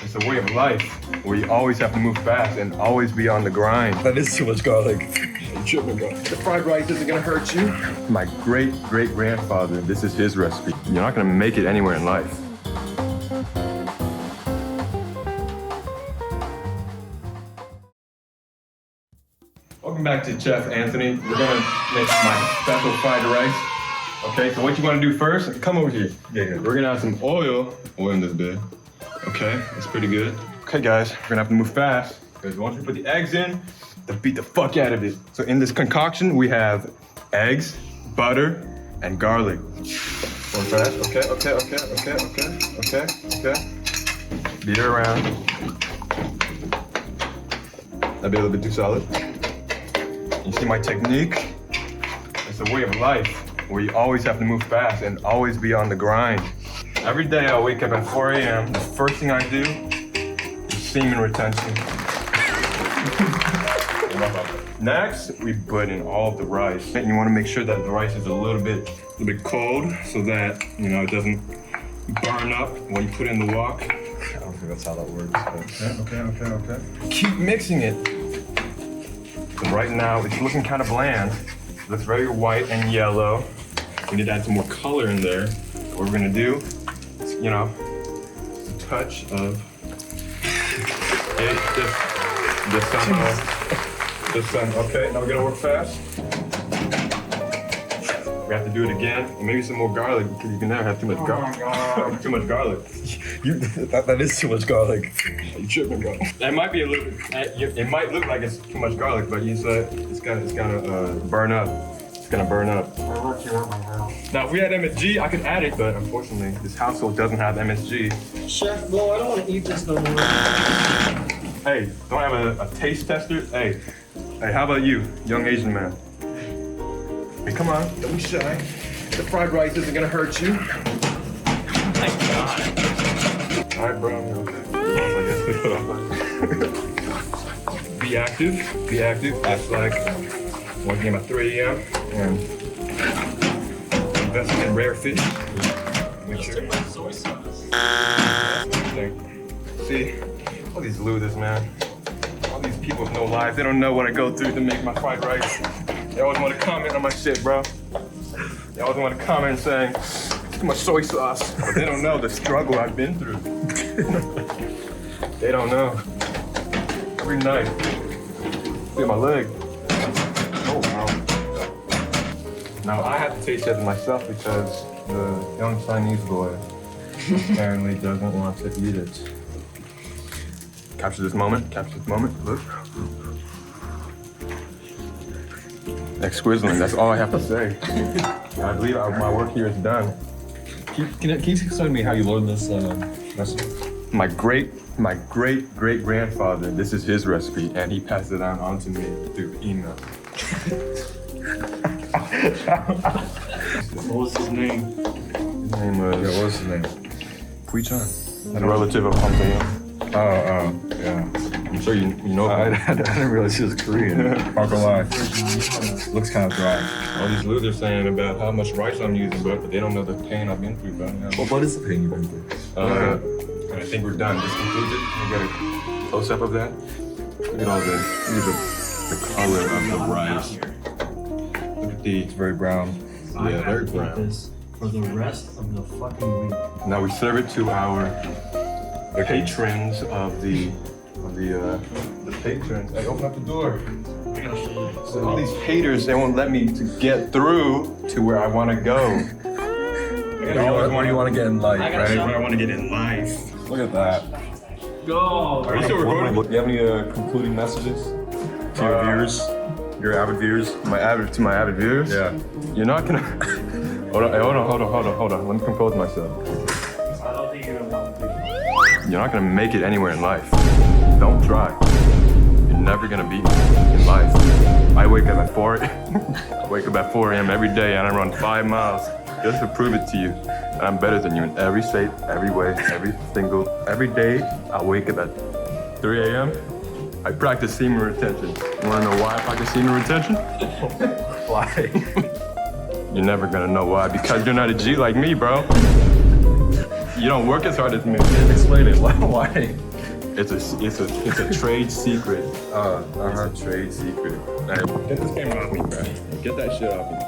It's a way of life where you always have to move fast and always be on the grind. That is too much garlic. You're tripping, bro. The fried rice isn't gonna hurt you. My great-great-grandfather, this is his recipe. You're not gonna make it anywhere in life. Welcome back to Chef Anthony. We're gonna make my special fried rice. Okay, so what you wanna do first? Come over here. Yeah. We're gonna have some oil in this bit. Okay, that's pretty good. Okay guys, we're gonna have to move fast because once we put the eggs in, they'll beat the fuck out of it. So in this concoction, we have eggs, butter, and garlic. Going fast, okay. Beat it around. That'd be a little bit too solid. You see my technique? It's a way of life where you always have to move fast and always be on the grind. Every day I wake up at 4 a.m. The first thing I do is semen retention. Next, we put in all of the rice. And you want to make sure that the rice is a little bit cold so that, it doesn't burn up when you put in the wok. I don't think that's how that works. Okay. Keep mixing it. So right now, it's looking kind of bland. It looks very white and yellow. We need to add some more color in there. What we're gonna do is, a touch of this sun. Okay, now we're gonna work fast. We have to do it again, and maybe some more garlic because you can never have too much garlic. Too much garlic. That is too much garlic. You tripping, bro? It might be a little bit. It might look like it's too much garlic, but it's gonna burn up. It's gonna burn up. Now, if we had MSG, I could add it, but unfortunately, this household doesn't have MSG. Chef, Bo, I don't want to eat this no more. Hey, don't I have a taste tester? Hey, how about you, young Asian man? Hey, come on, don't be shy. The fried rice isn't gonna hurt you. My God. All right, bro. Be active. It's like working at 3 a.m. and investing in rare fish. Make sure. Soy sauce. See, all these losers, man. All these people with no lives, they don't know what I go through to make my fried rice. They always want to comment on my shit, bro. They always want to comment saying, too much soy sauce. But they don't know the struggle I've been through. They don't know. Every night. Look at my leg. Oh, wow. Now, I have to taste it myself because the young Chinese boy apparently doesn't want to eat it. Capture this moment. Look. Exquisite. That's all I have to say. I believe my work here is done. Can you explain to me how you learned this recipe? My great-great-grandfather, this is his recipe, and he passed it on to me through email. What was his name? His name was... Yeah, what was his name? Pui Chan. A relative of Hong Kong. Yeah. I'm sure you know I that. didn't realize he was Korean. Not gonna lie. Looks kind of dry. All these losers saying about how much rice I'm using, but they don't know the pain I've been through, bro. Well, what is the pain you've been through? I think we're done. This concludes it. We got a close-up of that. Look at all the color of the rice. Look at the... It's very brown. Yeah, very Eat brown. this for the rest of the fucking week. Now we serve it to our patrons of the patrons. Hey, open up the door. I gotta show you. So all these haters, they won't let me to get through to where I want to go. What do you want to get in life, I gotta right? show- Where I want to get in life. Look at that. Go. Are you still recording? Do you have any concluding messages to your viewers, your avid viewers? To my avid viewers? Yeah. You're not gonna... Hold on. Let me compose myself. I don't think you're gonna want to do it. You're not gonna make it anywhere in life. Don't try. You're never gonna beat me in life. I wake up at 4 a.m. every day and I run 5 miles just to prove it to you. And I'm better than you in every state, every way, every day. I wake up at 3 a.m. I practice semen retention. You wanna know why I practice semen retention? Why? You're never gonna know why, because you're not a G like me, bro. You don't work as hard as me. Explain it. Why? It's a trade secret. Uh-huh. It's a trade secret. Get this camera off me, bro. Get that shit off me.